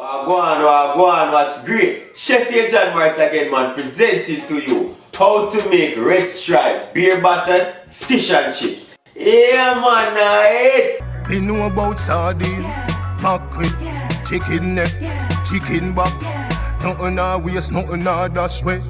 What's great? Chef here, John Morris again, man, presenting to you how to make red stripe beer battered fish and chips. Yeah, man, Me know about sardine, mackerel, chicken neck, chicken back. Nothing I waste, nothing I dash way.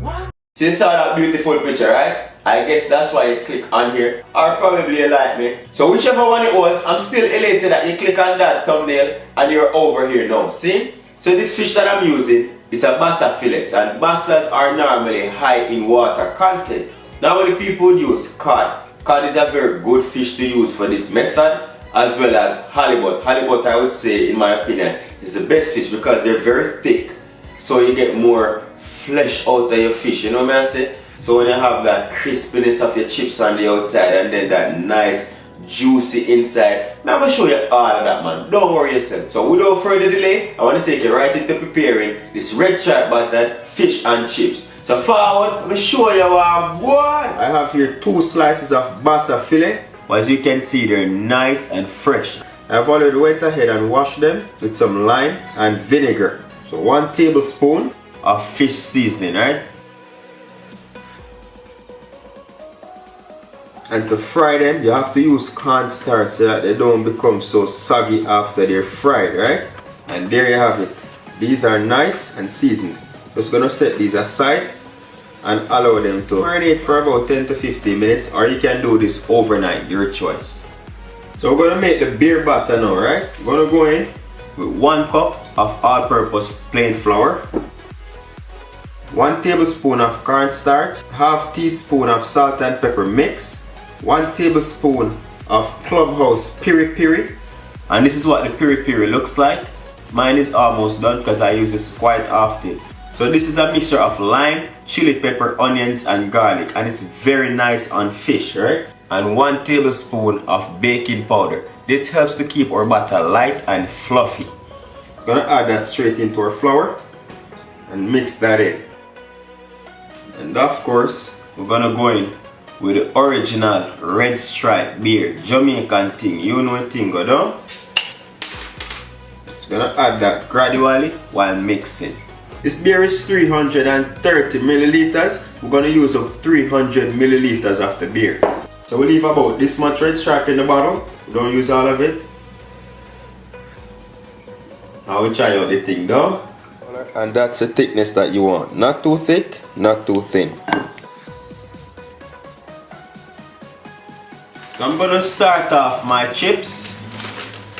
So you saw that beautiful picture, right? I guess that's why you click on here, or probably you like me. So whichever one it was, I'm still elated that you click on that thumbnail and you're over here now, see? So this fish that I'm using is a bassa fillet, and bassas are normally high in water content. Normally people would use cod. Cod is a very good fish to use for this method, as well as halibut. Halibut, I would say, in my opinion, is the best fish because they're very thick, so you get more flesh out of your fish, you know what I say? So when you have that crispiness of your chips on the outside and then that nice juicy inside, I'm going to show you all of that, man. Don't worry yourself. So without further delay, I want to take you right into preparing this red stripe battered fish and chips. So forward, let me show you what I'm going. I have here 2 slices of bassa fillet. As you can see, they're nice and fresh. I've already went ahead and washed them with some lime and vinegar. So 1 tablespoon of fish seasoning, right? And to fry them, you have to use cornstarch so that they don't become so soggy after they're fried, right? And there you have it. These are nice and seasoned. Just gonna set these aside and allow them to marinate for about 10 to 15 minutes, or you can do this overnight, your choice. So we're gonna make the beer batter now, right? We're gonna go in with 1 cup of all-purpose plain flour, 1 tablespoon of cornstarch, ½ teaspoon of salt and pepper mix, 1 tablespoon of Clubhouse piri piri, and this is what the piri piri looks like. Mine is almost done because I use this quite often. So this is a mixture of lime, chili pepper, onions and garlic, and it's very nice on fish, right? And 1 tablespoon of baking powder. This helps to keep our batter light and fluffy. I'm gonna add that straight into our flour and mix that in. And of course, we're gonna go in with the original red stripe beer, Jamaican thing. You know the thing go down. Just gonna add that gradually while mixing. This beer is 330 milliliters. We're gonna use up 300 milliliters of the beer. So we leave about this much red stripe in the bottle. We don't use all of it. Now we try out the thing though. And that's the thickness that you want. Not too thick, not too thin. So I'm gonna start off my chips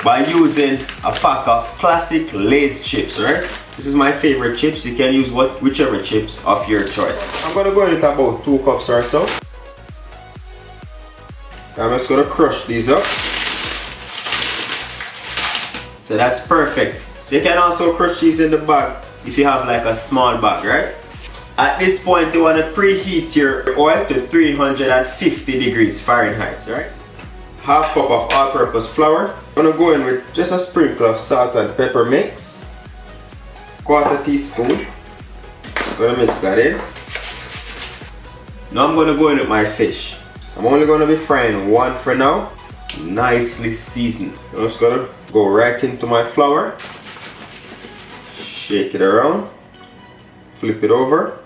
by using a pack of classic Lay's chips, right? This is my favorite chips. You can use whichever chips of your choice. I'm gonna go in with about 2 cups or so. I'm just gonna crush these up. So that's perfect. So you can also crush these in the bag if you have like a small bag, right? At this point, you want to preheat your oil to 350 degrees Fahrenheit, right? ½ cup of all-purpose flour. I'm gonna go in with just a sprinkle of salt and pepper mix. 1/4 teaspoon. I'm gonna mix that in. Now I'm gonna go in with my fish. I'm only gonna be frying 1 for now. Nicely seasoned. I'm just gonna go right into my flour. Shake it around. Flip it over.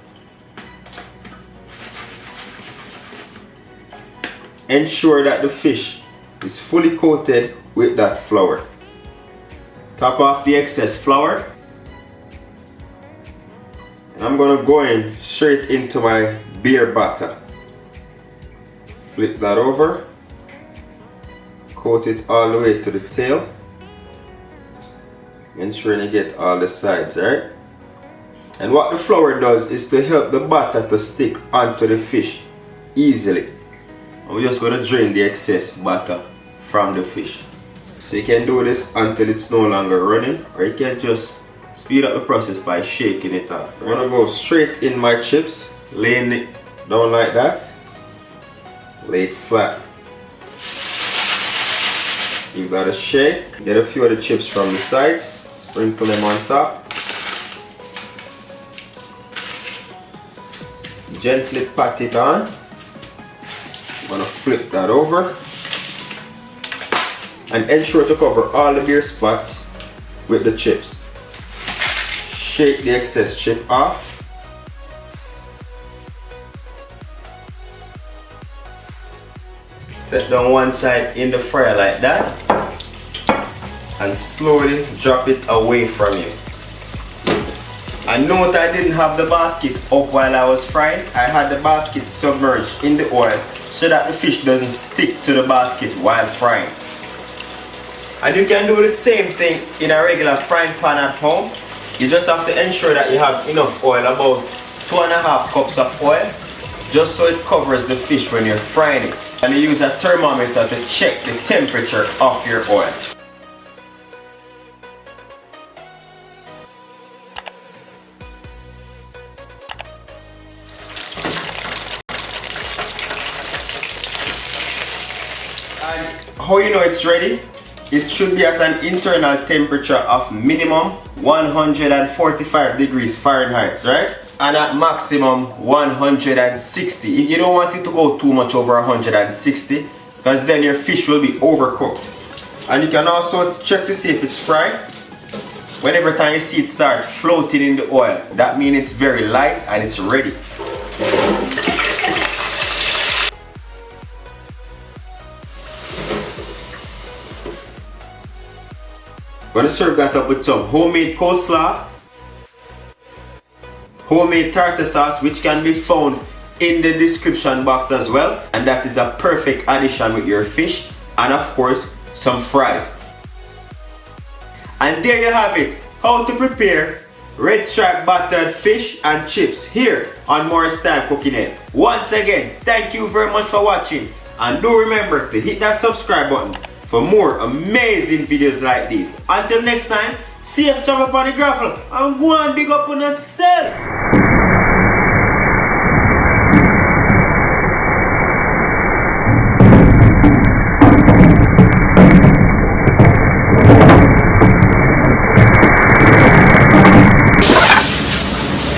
Ensure that the fish is fully coated with that flour. Top off the excess flour. And I'm gonna go in straight into my beer batter. Flip that over. Coat it all the way to the tail. Ensuring you get all the sides, right? And what the flour does is to help the batter to stick onto the fish easily. And we're just going to drain the excess batter from the fish. So you can do this until it's no longer running, or you can just speed up the process by shaking it up. I'm going to go straight in my chips, laying it down like that. Lay it flat. Give that a shake. Get a few of the chips from the sides. Sprinkle them on top. Gently pat it on. I'm gonna flip that over. And ensure to cover all the beer spots with the chips. shake the excess chip off. Set down one side in the fryer like that and slowly drop it away from you. And note I didn't have the basket up while I was frying. I had the basket submerged in the oil so that the fish doesn't stick to the basket while frying. And you can do the same thing in a regular frying pan at home. You just have to ensure that you have enough oil, about 2.5 cups of oil, just so it covers the fish when you're frying it. And you use a thermometer to check the temperature of your oil. And how you know it's ready? It should be at an internal temperature of minimum 145 degrees Fahrenheit, right? And at maximum 160. You don't want it to go too much over 160 because then your fish will be overcooked. And you can also check to see if it's fried. Whenever time you see it start floating in the oil, that means it's very light and it's ready. Gonna serve that up with some homemade coleslaw, homemade tartar sauce, which can be found in the description box as well, and that is a perfect addition with your fish, and of course some fries. And there you have it, how to prepare red stripe battered fish and chips here on Morris Time Cooking Ed. Once again, thank you very much for watching, and do remember to hit that subscribe button for more amazing videos like this. Until next time, safe travel upon the gravel and go and dig up on yourself.